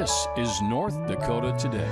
This is North Dakota Today.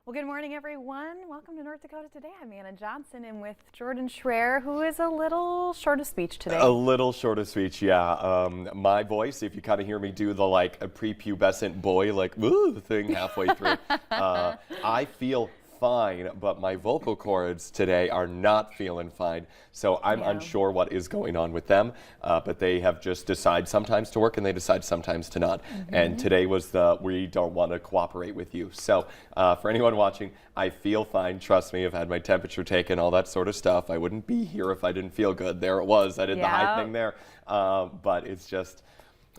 Well, good morning, everyone. Welcome to North Dakota Today. I'm Anna Johnson, and with Jordan Schreier, who is a little short of speech today. A little short of speech, yeah. My voice, if you kind of hear me do the a prepubescent boy woo thing halfway through, I feel fine, but my vocal cords today are not feeling fine. So I'm unsure what is going on with them, but they have just decided sometimes to work and they decide sometimes to not. And today was we don't want to cooperate with you. So for anyone watching, I feel fine. Trust me, I've had my temperature taken, all that sort of stuff. I wouldn't be here if I didn't feel good. There it was. I did the high thing there. But it's just,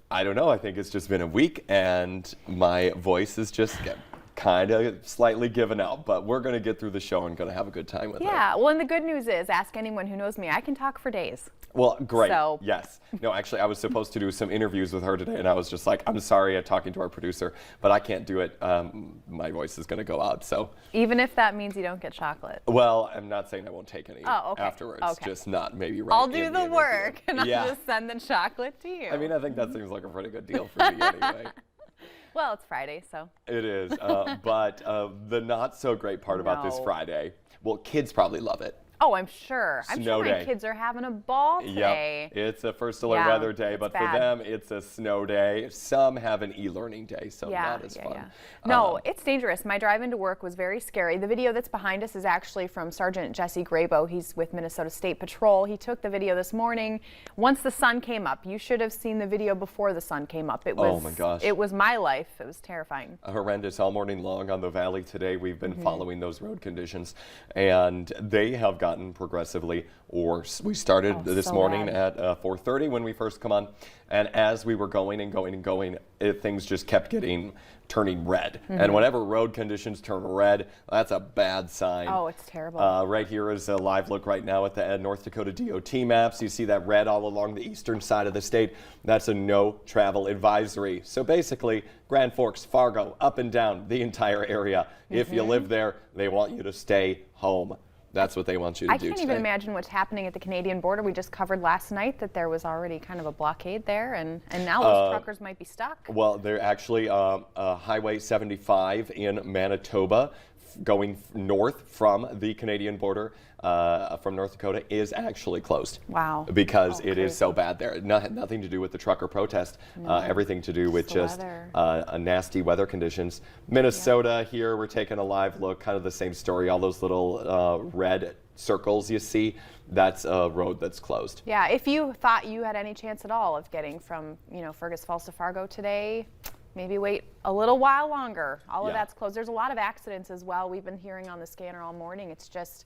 I don't know. I think it's just been a week and my voice is just kind of slightly given out, but we're going to get through the show and going to have a good time with it. Yeah, well, and the good news is, ask anyone who knows me, I can talk for days. Well, great. So. Yes. No, actually, I was supposed to do some interviews with her today, and I was just like, I'm sorry, I'm talking to our producer, but I can't do it. My voice is going to go out, so. Even if that means you don't get chocolate? Well, I'm not saying I won't take any afterwards, just not maybe right I'll do the work, and I'll just send the chocolate to you. I mean, I think that seems like a pretty good deal for me anyway. Well, it's Friday, so. It is, but the not so great part about this Friday, well, kids probably love it. Oh, I'm sure. I'm sure my day. kids are having a ball today. Yep. It's a first alert weather day, but for them, it's a snow day. Some have an e-learning day, so not as fun. No, it's dangerous. My drive into work was very scary. The video that's behind us is actually from Sergeant Jesse Grabo. He's with Minnesota State Patrol. He took the video this morning once the sun came up. You should have seen the video before the sun came up. It was, oh my gosh. It was my life. It was terrifying. Horrendous all morning long on the valley today. We've been following those road conditions, and they have gotten progressively worse. We started this morning at 4:30 when we first come on, and as we were going and going and going, things just kept turning red. And whenever road conditions turn red, that's a bad sign. Oh, it's terrible. Right here is a live look right now at the North Dakota DOT maps. You see that red all along the eastern side of the state. That's a no travel advisory. So basically, Grand Forks, Fargo, up and down the entire area. If you live there, they want you to stay home. That's what they want you to do. I can't even imagine what's happening at the Canadian border. We just covered last night that there was already kind of a blockade there, and now those truckers might be stuck. Well, they're actually Highway 75 in Manitoba, going north from the Canadian border from North Dakota, is actually closed. Wow. Because it is so bad there. Nothing to do with the trucker protest, everything to do with just nasty weather conditions. Minnesota here, we're taking a live look, kind of the same story. All those little red circles you see, that's a road that's closed. Yeah, if you thought you had any chance at all of getting from, Fergus Falls to Fargo today, maybe wait a little while longer. All of that's closed. There's a lot of accidents as well. We've been hearing on the scanner all morning. It's just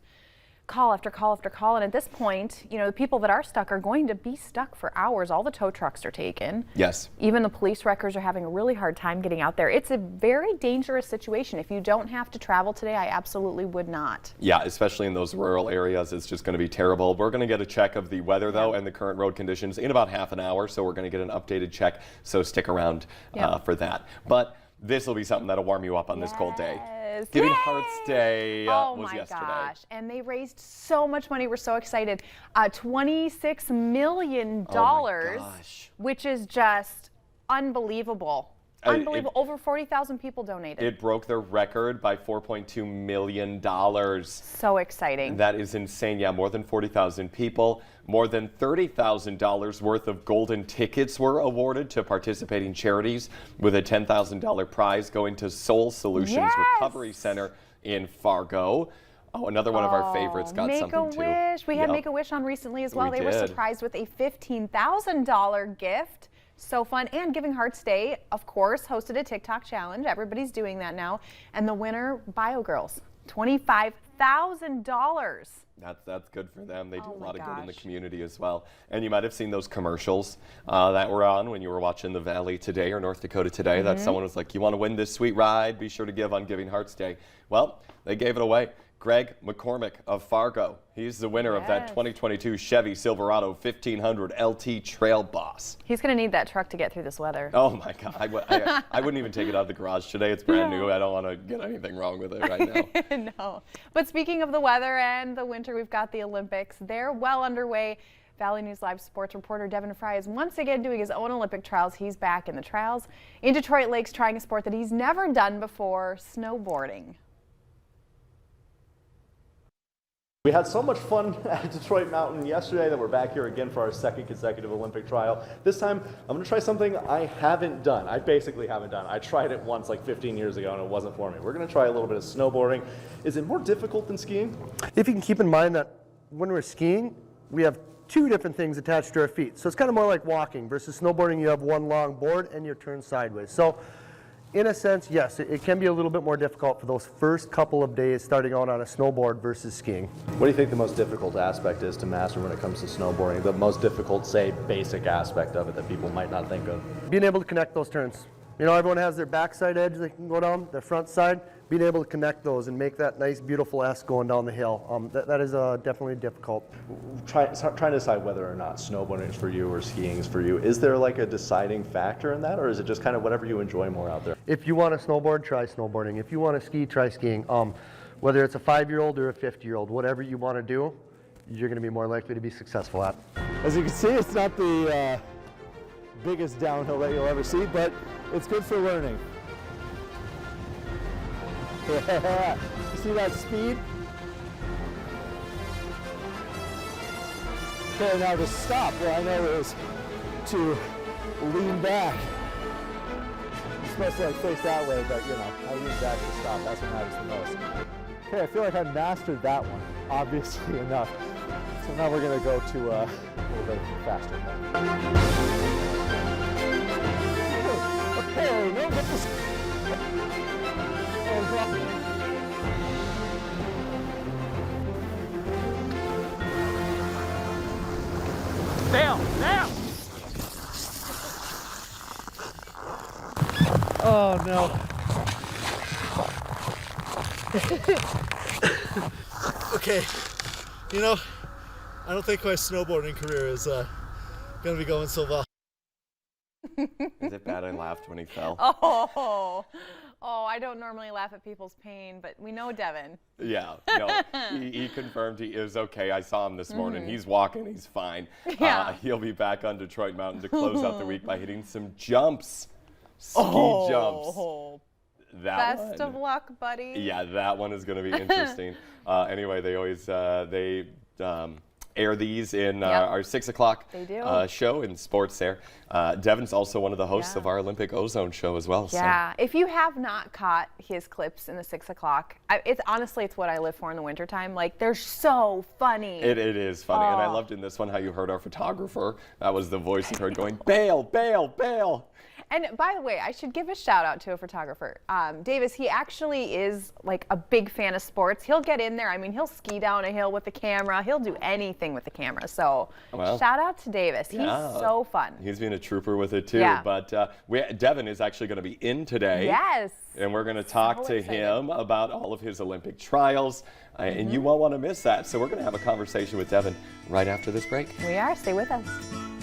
call after call after call. And at this point, the people that are stuck are going to be stuck for hours. All the tow trucks are taken. Yes. Even the police wreckers are having a really hard time getting out there. It's a very dangerous situation. If you don't have to travel today, I absolutely would not. Yeah, especially in those rural areas, it's just going to be terrible. We're going to get a check of the weather, though, and the current road conditions in about half an hour. So we're going to get an updated check. So stick around for that. But this will be something that'll warm you up on this cold day. Giving Hearts Day was yesterday. Oh my gosh, and they raised so much money. We're so excited. $26 million, which is just unbelievable. Unbelievable. Over 40,000 people donated. It broke their record by $4.2 million. So exciting. That is insane. Yeah, more than 40,000 people. More than $30,000 worth of golden tickets were awarded to participating charities, with a $10,000 prize going to Soul Solutions Recovery Center in Fargo. Oh, another one of our favorites got something too. Make-A-Wish. We had Make-A-Wish on recently as well. They were surprised with a $15,000 gift. So fun. And Giving Hearts Day, of course, hosted a TikTok challenge. Everybody's doing that now. And the winner, Bio Girls, $25,000. That's good for them. They do a lot of good in the community as well. And you might have seen those commercials that were on when you were watching the Valley Today or North Dakota Today. That someone was like, you want to win this sweet ride? Be sure to give on Giving Hearts Day. Well, they gave it away. Greg McCormick of Fargo. He's the winner of that 2022 Chevy Silverado 1500 LT Trail Boss. He's going to need that truck to get through this weather. Oh my God. I wouldn't even take it out of the garage today. It's brand new. I don't want to get anything wrong with it right now. No. But speaking of the weather and the winter, we've got the Olympics. They're well underway. Valley News Live sports reporter Devin Fry is once again doing his own Olympic trials. He's back in the trials in Detroit Lakes trying a sport that he's never done before, snowboarding. We had so much fun at Detroit Mountain yesterday that we're back here again for our second consecutive Olympic trial. This time, I'm going to try something I haven't done. I basically haven't done. I tried it once like 15 years ago and it wasn't for me. We're going to try a little bit of snowboarding. Is it more difficult than skiing? If you can keep in mind that when we're skiing, we have two different things attached to our feet. So it's kind of more like walking versus snowboarding. You have one long board and you're turned sideways. So in a sense, yes, it can be a little bit more difficult for those first couple of days starting out on a snowboard versus skiing. What do you think the most difficult aspect is to master when it comes to snowboarding? The most difficult, say, basic aspect of it that people might not think of? Being able to connect those turns. You know, everyone has their backside edge they can go down, their front side. Being able to connect those and make that nice, beautiful S going down the hill. That is definitely difficult. Trying to decide whether or not snowboarding is for you or skiing is for you. Is there like a deciding factor in that, or is it just kind of whatever you enjoy more out there? If you want to snowboard, try snowboarding. If you want to ski, try skiing. Whether it's a 5-year-old or a 50-year-old, whatever you want to do, you're going to be more likely to be successful at. As you can see, it's not the biggest downhill that you'll ever see, but it's good for learning. Yeah, you see that speed? Okay, now to stop, well, I know is to lean back. You're supposed to like face that way, but you know, I lean back to stop. That's what matters the most. Okay, I feel like I mastered that one, obviously enough. So now we're gonna go to a little bit faster. Okay, no, get this. Down, down! Oh no. Okay, you know, I don't think my snowboarding career is gonna be going so well. Is it bad I laughed when he fell? I don't normally laugh at people's pain, but we know Devin. Yeah, no, he confirmed he is okay. I saw him this morning. He's walking, he's fine. Yeah. He'll be back on Detroit Mountain to close out the week by hitting some jumps, ski jumps. That Best one. of luck, buddy. Yeah, that one is going to be interesting. Anyway, they always air these in our 6 o'clock show in sports there. Devin's also one of the hosts of our Olympic Ozone show as well. Yeah, so. If you have not caught his clips in the 6 o'clock, it's what I live for in the wintertime. Like, they're so funny. It is funny, and I loved in this one how you heard our photographer. That was the voice you heard going, bail, bail, bail. And by the way, I should give a shout out to a photographer. Davis, he actually is like a big fan of sports. He'll get in there. I mean, he'll ski down a hill with the camera. He'll do anything with the camera. So shout out to Davis. He's so fun. He's been a trooper with it too. Yeah. But Devin is actually going to be in today. Yes. And we're going to talk to him about all of his Olympic trials. And you won't want to miss that. So we're going to have a conversation with Devin right after this break. We are. Stay with us.